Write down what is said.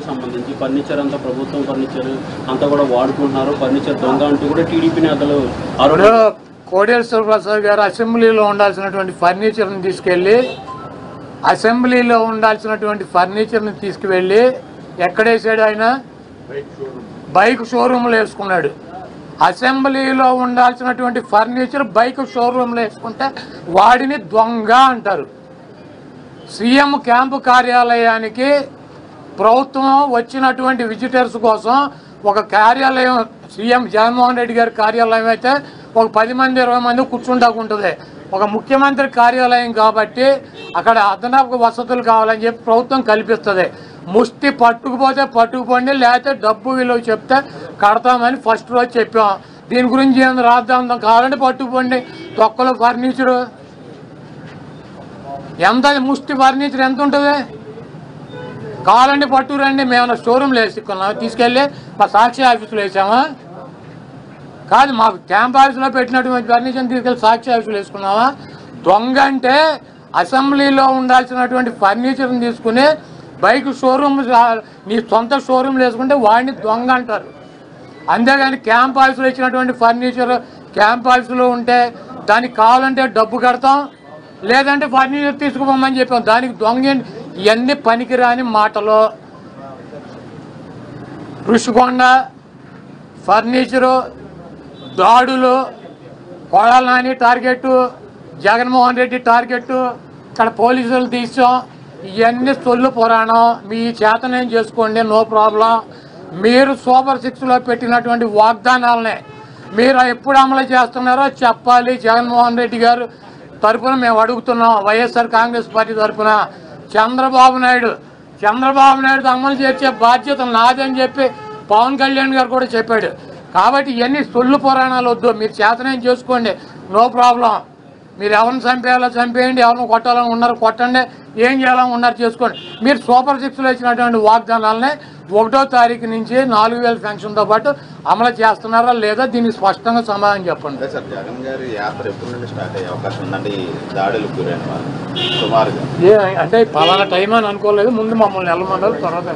సంబంధించి ఫర్నిచర్ అంతా ప్రభుత్వం ఫర్నిచర్ అంతా కూడా వాడుకుంటున్నారు, ఫర్నిచర్ దొంగ అంటూ కూడా టీడీపీ నేతలు కోడేశ్వర ప్రసాద్ గారు అసెంబ్లీలో ఉండాల్సినటువంటి ఫర్నిచర్ని తీసుకెళ్ళి ఎక్కడేసాడు? ఆయన బైక్ షోరూమ్లో వేసుకున్నాడు. అసెంబ్లీలో ఉండాల్సినటువంటి ఫర్నిచర్ బైక్ షోరూమ్లో వేసుకుంటే వాడిని దొంగ అంటారు. సీఎం క్యాంపు కార్యాలయానికి ప్రభుత్వం వచ్చినటువంటి విజిటర్స్ కోసం ఒక కార్యాలయం, సీఎం జగన్మోహన్ రెడ్డి గారి కార్యాలయం అయితే ఒక 10 మంది 20 మంది కూర్చుంటాకుంటుంది. ఒక ముఖ్యమంత్రి కార్యాలయం కాబట్టి అక్కడ అదనపు వసతులు కావాలని చెప్పి ప్రభుత్వం కల్పిస్తుంది. ముష్టి పట్టుకుపోతే పట్టుకుపోండి, లేకపోతే డబ్బు విలువ చెప్తే కడతామని ఫస్ట్ రోజు చెప్పాం. దీని గురించి ఏమైనా రాద్దాం కావాలంటే పట్టుకుపోండి. తొక్కలో ఫర్నిచరు ఎంత, ముష్టి ఫర్నిచర్ ఎంత ఉంటుంది? కావాలంటే పట్టుకురండి. మేము షోరూమ్లో వేసుకున్నాం, తీసుకెళ్ళి మా సాక్షి ఆఫీసులో వేసామా? కాదు, మాకు క్యాంప్ ఆఫీసులో పెట్టినటువంటి ఫర్నిచర్ని తీసుకెళ్ళి సాక్షి ఆఫీసులో వేసుకున్నావా? దొంగ అంటే అసెంబ్లీలో ఉండాల్సినటువంటి ఫర్నిచర్ని తీసుకుని బైక్ షోరూమ్, నీ సొంత షోరూమ్లు వేసుకుంటే వాడిని దొంగ అంటారు. అంతేగాని క్యాంప్ ఆఫీసులో ఇచ్చినటువంటి ఫర్నిచర్ క్యాంప్ ఆఫీసులో ఉంటే దానికి కావాలంటే డబ్బు కడతాం, లేదంటే ఫర్నిచర్ తీసుకుపోమని చెప్పాం. దానికి దొంగ ఇవన్నీ పనికిరాని మాటలు. ఋషికొండ ఫర్నిచరు దాడులు, కొడాల నాని టార్గెట్, జగన్మోహన్ రెడ్డి టార్గెట్, ఇక్కడ పోలీసులు తీసాం. ఇవన్నీ సొల్లు పురాణం. మీ చేతనేం చేసుకోండి, నో ప్రాబ్లం. మీరు సూపర్ 6లో పెట్టినటువంటి వాగ్దానాలనే మీరు ఎప్పుడు అమలు చేస్తున్నారో చెప్పాలి. జగన్మోహన్ రెడ్డి గారు తరఫున మేము అడుగుతున్నాం, వైఎస్ఆర్ కాంగ్రెస్ పార్టీ తరఫున. చంద్రబాబు నాయుడు అమలు చేసే బాధ్యత నాదని చెప్పి పవన్ కళ్యాణ్ గారు కూడా చెప్పాడు. కాబట్టి ఇవన్నీ సొల్లు పురాణాలు వద్దు, మీరు చేతనేం చేసుకోండి, నో ప్రాబ్లం. మీరు ఎవరిని చంపేయాలో చంపేయండి, ఎవరిని కొట్టాలని ఉన్నారు కొట్టండి, ఏం చేయాలని ఉన్నారు చేసుకోండి. మీరు సూపర్ 6లో ఇచ్చినటువంటి వాగ్దానాలనే 1వ తారీఖు నుంచి 4000 పెన్షన్తో పాటు అమలు చేస్తున్నారా లేదా దీనికి స్పష్టంగా సమాధానం చెప్పండి. సార్, జగన్ గారి యాత్ర ఎప్పటి నుండి స్టార్ట్ అయ్యే అవకాశం ఉందండి? దాడులకు గురైన వాళ్ళు సుమారుగా అంటే పలానా టైం అని అనుకోలేదు, ముందు మమ్మల్ని వెళ్ళమన్నారు, తర్వాత